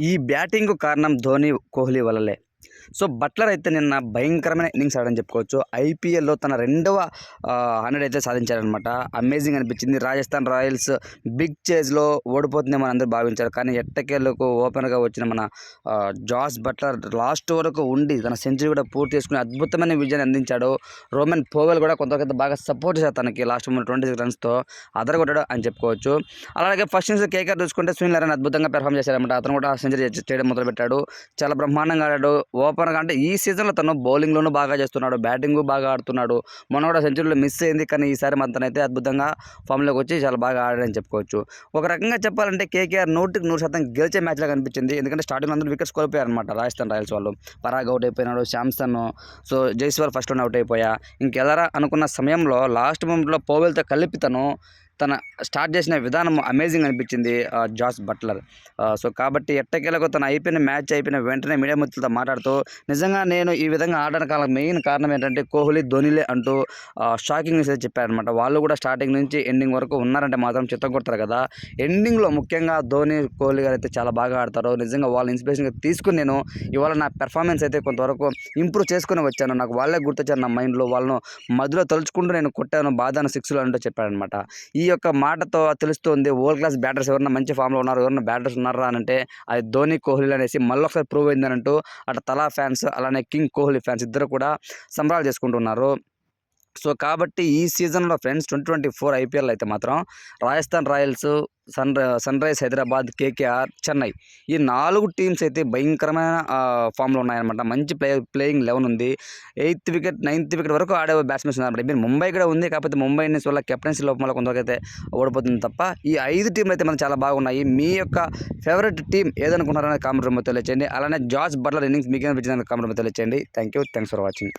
ఈ బ్యాటింగ్‌కు కారణం ధోని, కోహ్లీ వల్లలే. సో, బట్లర్ అయితే నిన్న భయంకరమైన ఇన్నింగ్స్ ఆడాడని చెప్పుకోవచ్చు. ఐపీఎల్‌లో తన రెండవ 100 అయితే సాధించాడనమాట. అమేజింగ్ అనిపించింది. రాజస్థాన్ రాయల్స్ బిగ్ చేజ్‌లో ఓడిపోతుందేమో అని అందరూ భావించారు. కానీ ఎట్టకేలకు ఓపెనర్‌గా వచ్చిన మన జాస్ బట్లర్ లాస్ట్ వరకు ఉండి తన సెంచరీ కూడా పూర్తి చేసుకొని అద్భుతమైన విజయాన్ని అందించాడు. రోమన్ పోవెల్ కూడా కొంత బాగా సపోర్ట్ చేశారు తనకి లాస్ట్ మూమెంట్ 26 రన్స్‌తో అదరగొట్టాడు అని చెప్పుకోవచ్చు. అలాగే ఫస్ట్ ఇన్నింగ్స్ కేకేఆర్ చూసుకుంటే సునీల్ నారాయణ అద్భుతంగా పెర్ఫార్మ్ చేశారనమాట. అతను కూడా సెంచరీ చేయడం మొదలుపెట్టాడు. చాలా బ్రహ్మాండంగా ఆడాడు. ఓపెనర్‌గా అంటే ఈ సీజన్‌లో తను బౌలింగ్‌లోనూ బాగా చేస్తున్నాడు. బ్యాటింగు బాగా ఆడుతున్నాడు. మొన్న కూడా సెంచరీలో మిస్ అయింది. కానీ ఈసారి మాత్రం అయితే అద్భుతంగా ఫామ్‌లోకి వచ్చి చాలా బాగా ఆడాడని చెప్పుకోవచ్చు. ఒక రకంగా చెప్పాలంటే కేకేఆర్ 100% గెలిచే మ్యాచ్‌లాగా అనిపించింది. ఎందుకంటే స్టార్టింగ్‌లో అందరూ వికెట్స్ కోల్పోయారనమాట రాజస్థాన్ రాయల్స్ వాళ్ళు. పరాగ్ అవుట్ అయిపోయినాడు. శాంసన్, సో జైస్వాల్ ఫస్ట్‌లోనే అవుట్ అయిపోయా. ఇంకెలారా అనుకున్న సమయంలో లాస్ట్ మూమెంట్‌లో పోవెల్‌తో కలిపి తన స్టార్ట్ చేసిన విధానం అమేజింగ్ అనిపించింది జాస్ బట్లర్. సో, కాబట్టి ఎట్టకేలకు తను మ్యాచ్ అయిపోయిన వెంటనే మీడియా మిత్రులతో మాట్లాడుతూ నిజంగా నేను ఈ విధంగా ఆడడానికి మెయిన్ కారణం ఏంటంటే కోహ్లీ, ధోనీలే అంటూ షాకింగ్ న్యూస్ అయితే చెప్పారనమాట. వాళ్ళు కూడా స్టార్టింగ్ నుంచి ఎండింగ్ వరకు ఉన్నారంటే మాత్రం చిత్తగొడతారు కదా! ఎండింగ్‌లో ముఖ్యంగా ధోని, కోహ్లీ గారైతే చాలా బాగా ఆడతారు. నిజంగా వాళ్ళ ఇన్స్పిరేషన్‌గా తీసుకొని నేను ఇవాళ నా పెర్ఫార్మెన్స్ అయితే కొంతవరకు ఇంప్రూవ్ చేసుకొని వచ్చాను. నాకు వాళ్ళే గుర్తొచ్చారు నా మైండ్‌లో. వాళ్ళను మధ్యలో తలుచుకుంటూ నేను కొట్టాను బాదాను 6లు అంటూ చెప్పాడనమాట. ఈ యొక్క మాటతో తెలుస్తుంది వరల్డ్ క్లాస్ బ్యాటర్స్ ఎవరైనా మంచి ఫామ్‌లో ఉన్నారు. ఎవరైనా బ్యాటర్స్ ఉన్నారా అనంటే అది ధోని, కోహ్లీ అనేసి మళ్ళొకసారి ప్రూవ్ అయిందనంటూ అటు తలా ఫ్యాన్స్ అలానే కింగ్ కోహ్లీ ఫ్యాన్స్ ఇద్దరు కూడా సంబరాలు చేసుకుంటున్నారు. సో, కాబట్టి ఈ సీజన్‌లో ఫ్రెండ్స్ 2024 ఐపీఎల్ అయితే మాత్రం Rajasthan Royals, sunrise Hyderabad, KKR, Chennai ఈ 4 టీమ్స్ అయితే భయంకరమైన ఫామ్‌లో ఉన్నాయన్నమాట. మంచి ప్లేయింగ్ 11 ఉంది. 8థ్ వికెట్, 9థ్ వికెట్ వరకు ఆడే బ్యాట్స్‌మెన్స్ ఉన్నారన్నమాట. ఈవెన్ ముంబై కూడా ఉంది. కాకపోతే ముంబై ఇండియన్స్ వల్ల కెప్టెన్సీ లోపం వల్ల కొంతవరకైతే ఓడిపోతుంది తప్ప ఈ 5 టీమ్‌లు అయితే మనకు చాలా బాగున్నాయి. మీ యొక్క ఫేవరెట్ టీమ్ ఏదనుకుంటున్నారో కామెంట్ రూమ్‌లో తెలియచేయండి. అలానే జాస్ బట్లర్ ఇన్నింగ్స్ మీకేమనిపించిందని కామెంట్ రూమ్‌లో తెలియచేయండి. Thanks for watching.